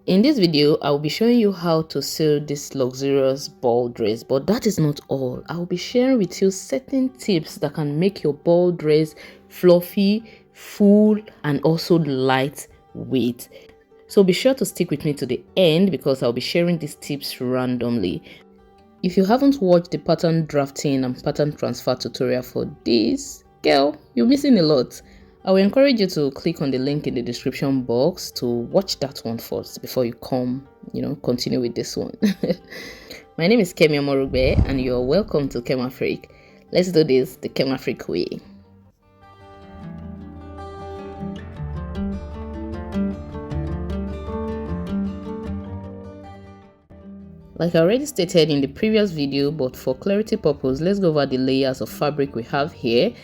In this video, I will be showing you how to sew this luxurious ball dress, but that is not all. I will be sharing with you certain tips that can make your ball dress fluffy, full, and also lightweight. So be sure to stick with me to the end because I'll be sharing these tips randomly. If you haven't watched the pattern drafting and pattern transfer tutorial for this, girl, you're missing a lot. I will encourage you to click on the link in the description box to watch that one first before you continue with this one. My name is Kemi Omorugbe and you're welcome to Kemafric. Let's do this the Kemafric way. Like I already stated in the previous video, but for clarity purpose, let's go over the layers of fabric we have here.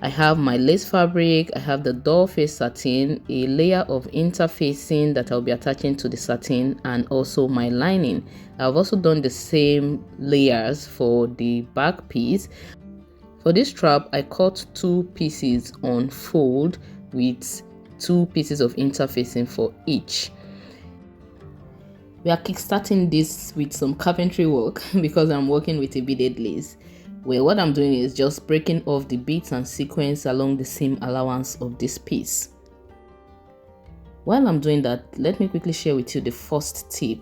I have my lace fabric, I have the doll face satin, a layer of interfacing that I'll be attaching to the satin, and also my lining. I've also done the same layers for the back piece. For this strap, I cut 2 pieces on fold with 2 pieces of interfacing for each. We are kickstarting this with some carpentry work because I'm working with a beaded lace. Well, what I'm doing is just breaking off the beads and sequins along the seam allowance of this piece. While I'm doing that, let me quickly share with you the first tip.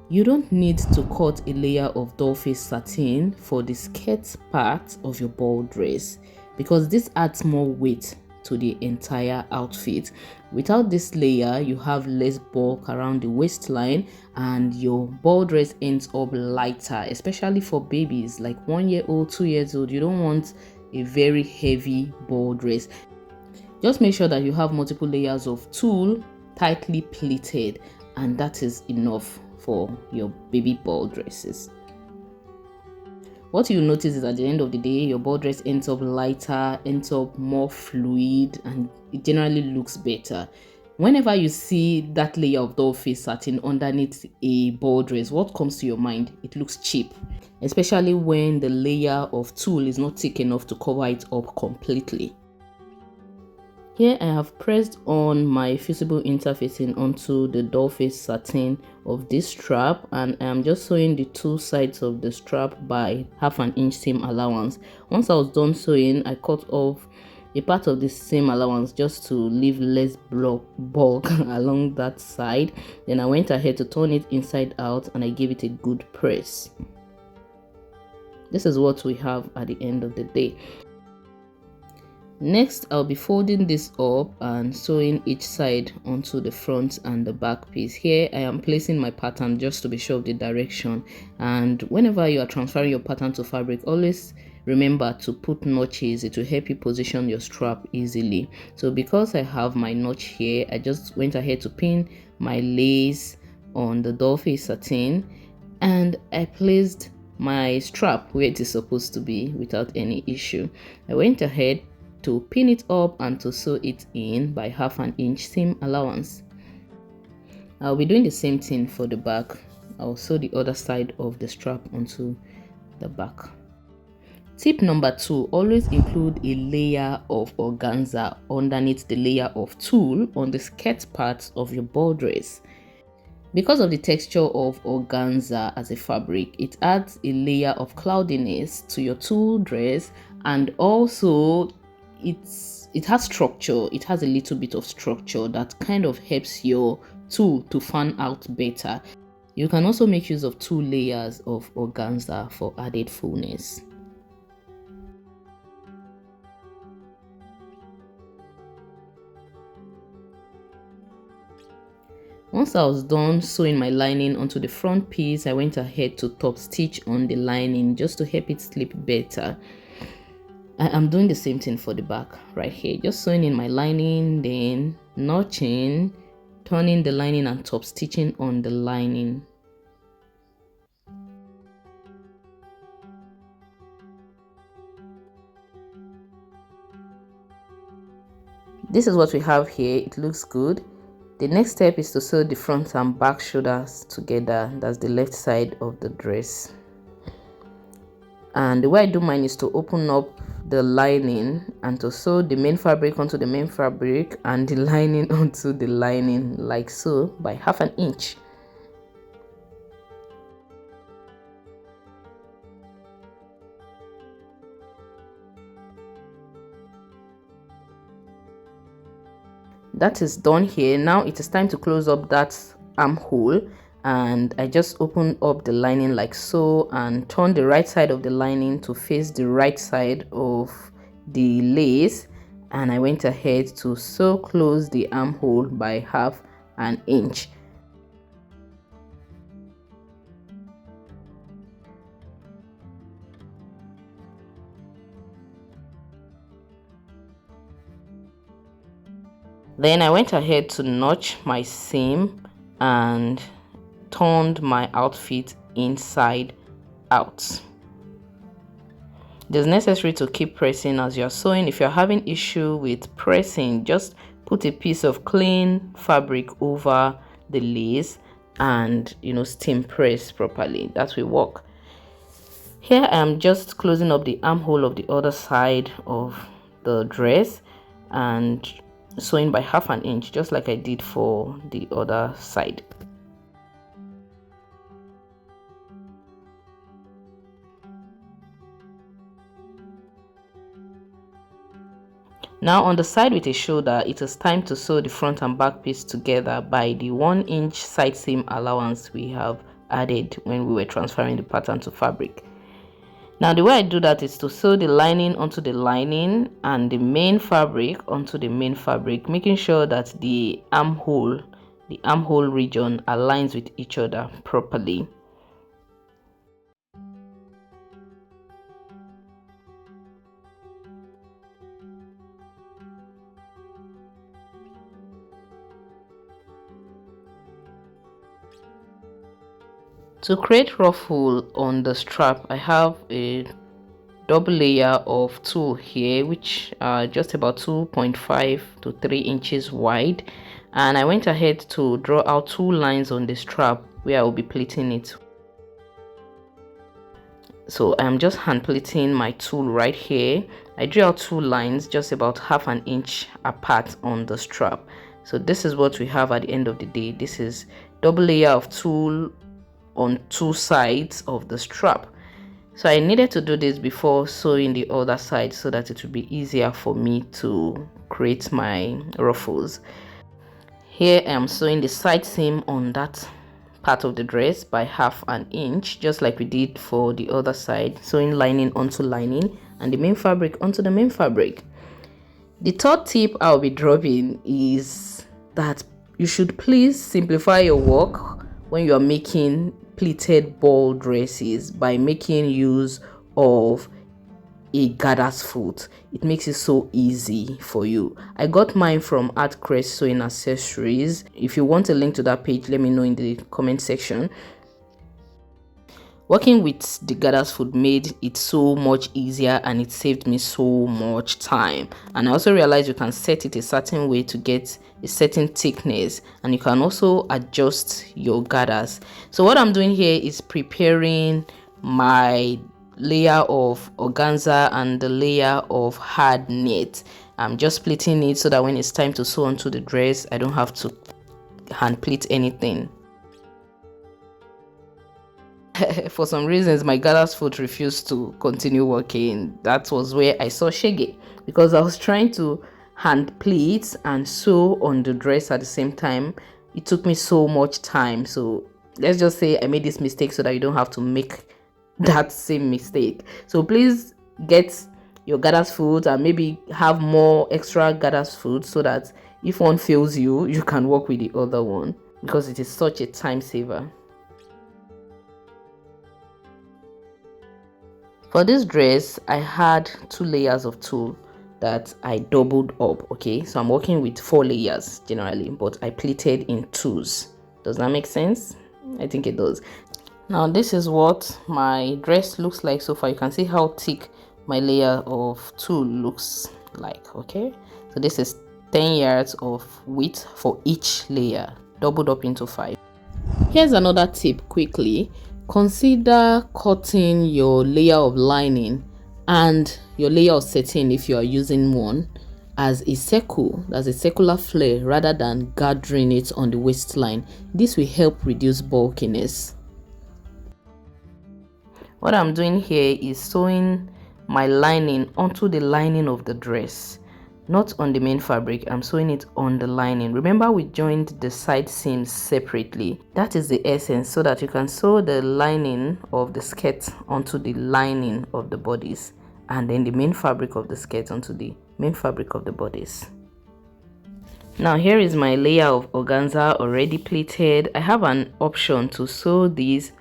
You don't need to cut a layer of doll face satin for the skirt part of your ball dress because this adds more weight to the entire outfit. Without this layer, you have less bulk around the waistline and your ball dress ends up lighter, especially for babies like 1 year old, 2 years old. You don't want a very heavy ball dress. Just make sure that you have multiple layers of tulle tightly pleated, and that is enough for your baby ball dresses. What you'll notice is at the end of the day, your ball dress ends up lighter, ends up more fluid, and it generally looks better. Whenever you see that layer of doll face satin underneath a ball dress, what comes to your mind? It looks cheap, especially when the layer of tulle is not thick enough to cover it up completely. Here I have pressed on my fusible interfacing onto the doll face satin of this strap, and I am just sewing the 2 sides of the strap by 1/2 inch seam allowance. Once I was done sewing, I cut off a part of the seam allowance just to leave less bulk along that side. Then I went ahead to turn it inside out and I gave it a good press. This is what we have at the end of the day. Next, I'll be folding this up and sewing each side onto the front and the back piece. Here I am placing my pattern just to be sure of the direction, and whenever you are transferring your pattern to fabric, always remember to put notches. It will help you position your strap easily. So because I have my notch here, I just went ahead to pin my lace on the doll face satin and I placed my strap where it is supposed to be without any issue. I went ahead to pin it up and to sew it in by 1/2 inch seam allowance. I'll be doing the same thing for the back. I'll sew the other side of the strap onto the back. Tip number 2, always include a layer of organza underneath the layer of tulle on the skirt part of your ball dress. Because of the texture of organza as a fabric, it adds a layer of cloudiness to your tulle dress, and also it has structure. It has a little bit of structure that kind of helps your tulle to fan out better. You can also make use of 2 layers of organza for added fullness. Once I was done sewing my lining onto the front piece, I went ahead to top stitch on the lining just to help it slip better. I'm doing the same thing for the back right here, just sewing in my lining, then notching, turning the lining and top stitching on the lining. This is what we have here. It looks good. The next step is to sew the front and back shoulders together. That's the left side of the dress. And the way I do mine is to open up the lining and to sew the main fabric onto the main fabric and the lining onto the lining, like so, by 1/2 inch. That is done here. Now it is time to close up that armhole, and I just open up the lining like so and turn the right side of the lining to face the right side of the lace, and I went ahead to sew close the armhole by 1/2 inch. Then I went ahead to notch my seam and turned my outfit inside out. It is necessary to keep pressing as you're sewing. If you're having issue with pressing, just put a piece of clean fabric over the lace and steam press properly. That will work. Here I am just closing up the armhole of the other side of the dress and sewing by 1/2 inch, just like I did for the other side. Now on the side with a shoulder, it is time to sew the front and back piece together by the 1 inch side seam allowance we have added when we were transferring the pattern to fabric. Now the way I do that is to sew the lining onto the lining and the main fabric onto the main fabric, making sure that the armhole region aligns with each other properly. To create ruffle on the strap, I have a double layer of tulle here, which are just about 2.5 to 3 inches wide, and I went ahead to draw out 2 lines on the strap where I will be pleating it. So I'm just hand pleating my tulle right here. I drew out 2 lines just about 1/2 inch apart on the strap. So this is what we have at the end of the day. This is double layer of tulle on 2 sides of the strap. So I needed to do this before sewing the other side so that it would be easier for me to create my ruffles. Here I am sewing the side seam on that part of the dress by 1/2 inch, just like we did for the other side, sewing lining onto lining and the main fabric onto the main fabric. The third tip I'll be dropping is that you should please simplify your work when you are making pleated ball dresses by making use of a gathers foot. It makes it so easy for you. I got mine from Art Crest Sewing Accessories. If you want a link to that page, let me know in the comment section. Working with the gathers foot made it so much easier and it saved me so much time. And I also realized you can set it a certain way to get a certain thickness, and you can also adjust your gathers. So what I'm doing here is preparing my layer of organza and the layer of hard knit. I'm just pleating it so that when it's time to sew onto the dress, I don't have to hand pleat anything. For some reasons, my gathers foot refused to continue working. That was where I saw shege, because I was trying to hand pleat and sew on the dress at the same time. It took me so much time. So let's just say I made this mistake so that you don't have to make that same mistake. So please get your gathers foot and maybe have more extra gathers foot so that if one fails you, you can work with the other one, because it is such a time saver. For this dress, I had 2 layers of tulle that I doubled up. Okay, so I'm working with 4 layers generally, but I pleated in 2s. Does that make sense? I think it does. Now this is what my dress looks like so far. You can see how thick my layer of tulle looks like. Okay, so this is 10 yards of width for each layer, doubled up into 5. Here's another tip quickly. Consider cutting your layer of lining and your layer of satin, if you are using one, as a circle, as a circular flare, rather than gathering it on the waistline. This will help reduce bulkiness. What I'm doing here is sewing my lining onto the lining of the dress, not on the main fabric. I'm sewing it on the lining. Remember, we joined the side seams separately. That is the essence, so that you can sew the lining of the skirt onto the lining of the bodice, and then the main fabric of the skirt onto the main fabric of the bodice. Now here is my layer of organza already pleated. I have an option to sew these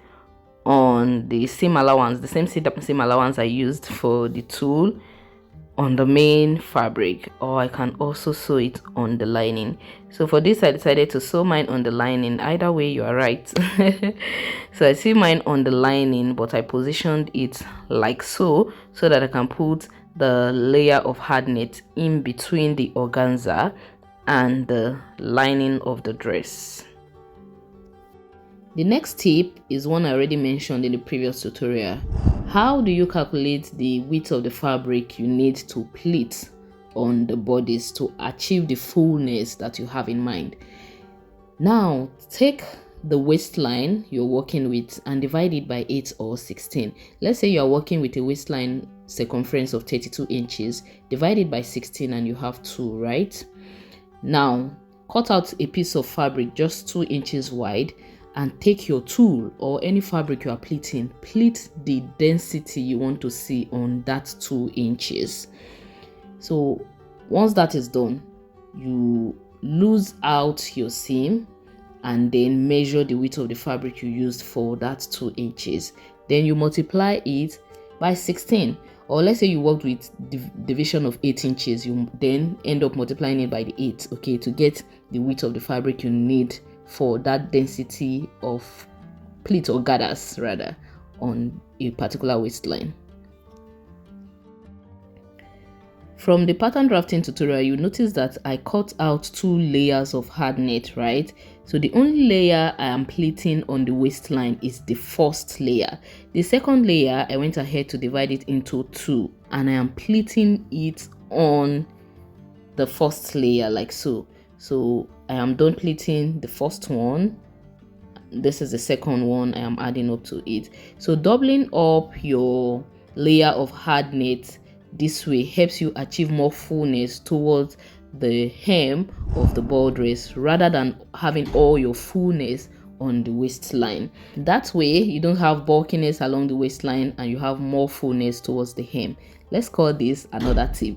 on the seam allowance, the same seam allowance I used for the tulle, on the main fabric, or I can also sew it on the lining. So for this I decided to sew mine on the lining. Either way, you are right. So I sew mine on the lining, but I positioned it like so that I can put the layer of hard knit in between the organza and the lining of the dress. The next tip is one I already mentioned in the previous tutorial. How do you calculate the width of the fabric you need to pleat on the bodice to achieve the fullness that you have in mind? Now, take the waistline you're working with and divide it by 8 or 16. Let's say you're working with a waistline circumference of 32 inches. Divide it by 16 and you have 2, right? Now, cut out a piece of fabric just 2 inches wide and take your tulle or any fabric you are pleating, pleat the density you want to see on that 2 inches. So once that is done, you lose out your seam and then measure the width of the fabric you used for that 2 inches. Then you multiply it by 16. Or let's say you worked with division of 8 inches, you then end up multiplying it by the 8, okay, to get the width of the fabric you need for that density of pleat or gathers rather on a particular waistline. From the pattern drafting tutorial, you notice that I cut out 2 layers of hard net, right? So the only layer I am pleating on the waistline is the first layer. The second layer, I went ahead to divide it into 2 and I am pleating it on the first layer like so. So I am done pleating the first one. This is the second one I am adding up to it. So doubling up your layer of hard net this way helps you achieve more fullness towards the hem of the ball dress rather than having all your fullness on the waistline. That way you don't have bulkiness along the waistline and you have more fullness towards the hem. Let's call this another tip.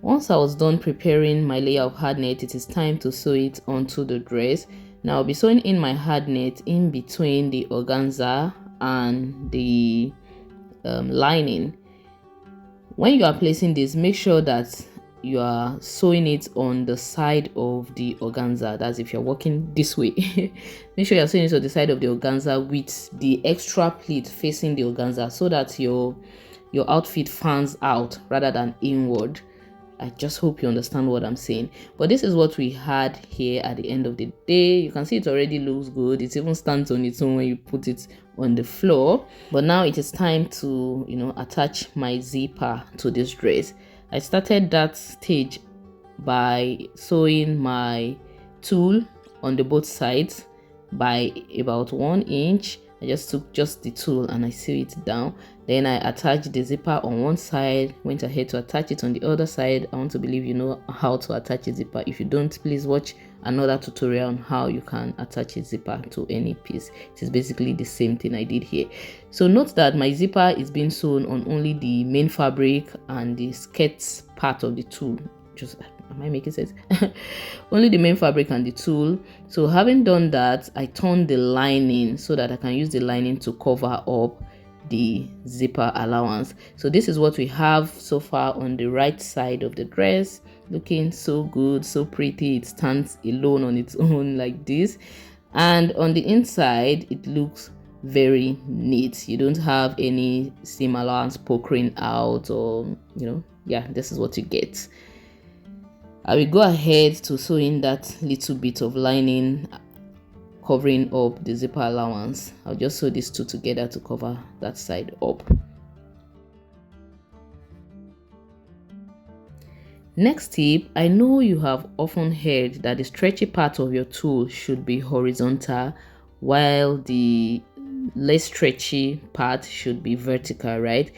Once I was done preparing my layer of hard net, it is time to sew it onto the dress. Now I'll be sewing in my hard net in between the organza and the lining. When you are placing this, make sure that you are sewing it on the side of the organza. That's if you're working this way. Make sure you're sewing it on the side of the organza with the extra pleat facing the organza so that your outfit fans out rather than inward. I just hope you understand what I'm saying. But this is what we had here at the end of the day. You can see it already looks good. It even stands on its own when you put it on the floor. But now it is time to, attach my zipper to this dress. I started that stage by sewing my tulle on the both sides by about 1 inch. I just took the tulle and I sew it down. Then I attached the zipper on one side, went ahead to attach it on the other side. I want to believe you know how to attach a zipper. If you don't, please watch another tutorial on how you can attach a zipper to any piece. It is basically the same thing I did here. So note that my zipper is being sewn on only the main fabric and the skirt part of the tulle. Am I making sense? Only the main fabric and the tulle. So having done that, I turned the lining so that I can use the lining to cover up the zipper allowance. So this is what we have so far on the right side of the dress, looking so good, so pretty. It stands alone on its own like this, and on the inside it looks very neat. You don't have any seam allowance pokering out, or yeah, this is what you get. I will go ahead to sew in that little bit of lining covering up the zipper allowance. I'll just sew these two together to cover that side up. Next tip, I know you have often heard that the stretchy part of your tool should be horizontal while the less stretchy part should be vertical, right?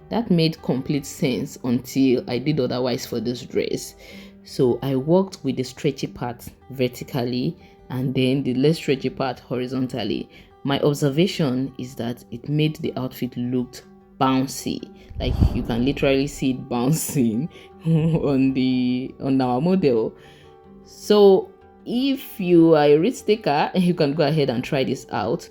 That made complete sense until I did otherwise for this dress. So I worked with the stretchy part vertically and then the less stretchy part horizontally. My observation is that it made the outfit look bouncy, like you can literally see it bouncing on our model. So if you are a risk taker, you can go ahead and try this out.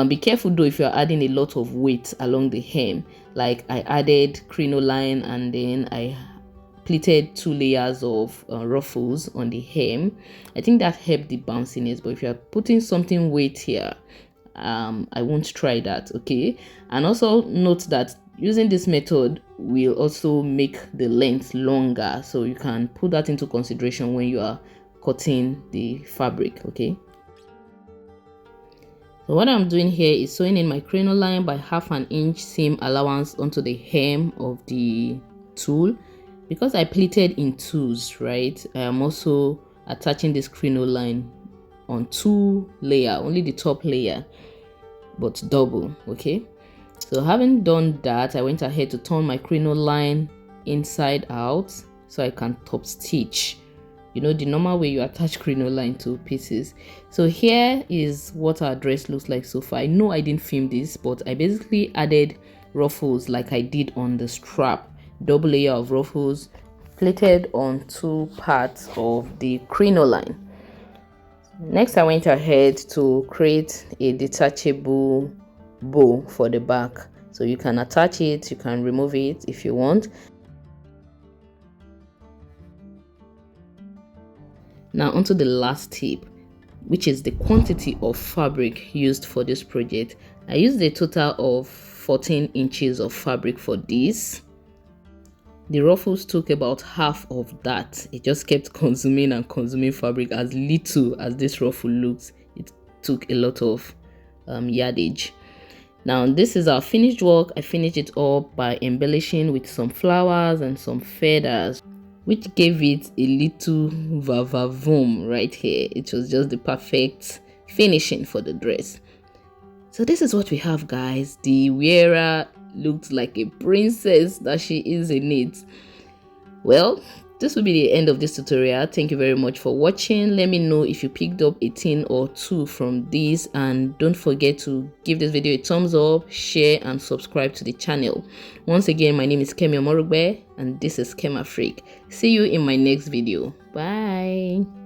Be careful though if you're adding a lot of weight along the hem. Like I added crinoline and then I pleated 2 layers of ruffles on the hem. I think that helped the bounciness, but if you're putting something weight here, I won't try that, okay? And also note that using this method will also make the length longer, so you can put that into consideration when you are cutting the fabric, okay? So what I'm doing here is sewing in my crinoline by 1/2 inch seam allowance onto the hem of the tool. Because I pleated in 2s, right? I am also attaching this crinoline on 2 layers, only the top layer, but double, okay? So having done that, I went ahead to turn my crinoline inside out so I can top stitch. You know, the normal way you attach crinoline to pieces. So here is what our dress looks like so far. I know I didn't film this, but I basically added ruffles like I did on the strap. Double layer of ruffles pleated on 2 parts of the crinoline. Next, I went ahead to create a detachable bow for the back. So you can attach it, you can remove it if you want. Now onto the last tip, which is the quantity of fabric used for this project. I used a total of 14 inches of fabric for this. The ruffles took about half of that. It just kept consuming and consuming fabric. As little as this ruffle looks, it took a lot of yardage. Now this is our finished work. I finished it up by embellishing with some flowers and some feathers, which gave it a little vavavoom right here. It was just the perfect finishing for the dress. So this is what we have, guys. The wearer looked like a princess that she is in it. Well, this will be the end of this tutorial. Thank you very much for watching. Let me know if you picked up a thing or two from this, and don't forget to give this video a thumbs up, share and subscribe to the channel. Once again, my name is Kemi Omorugbe and this is Kema Freak. See you in my next video. Bye.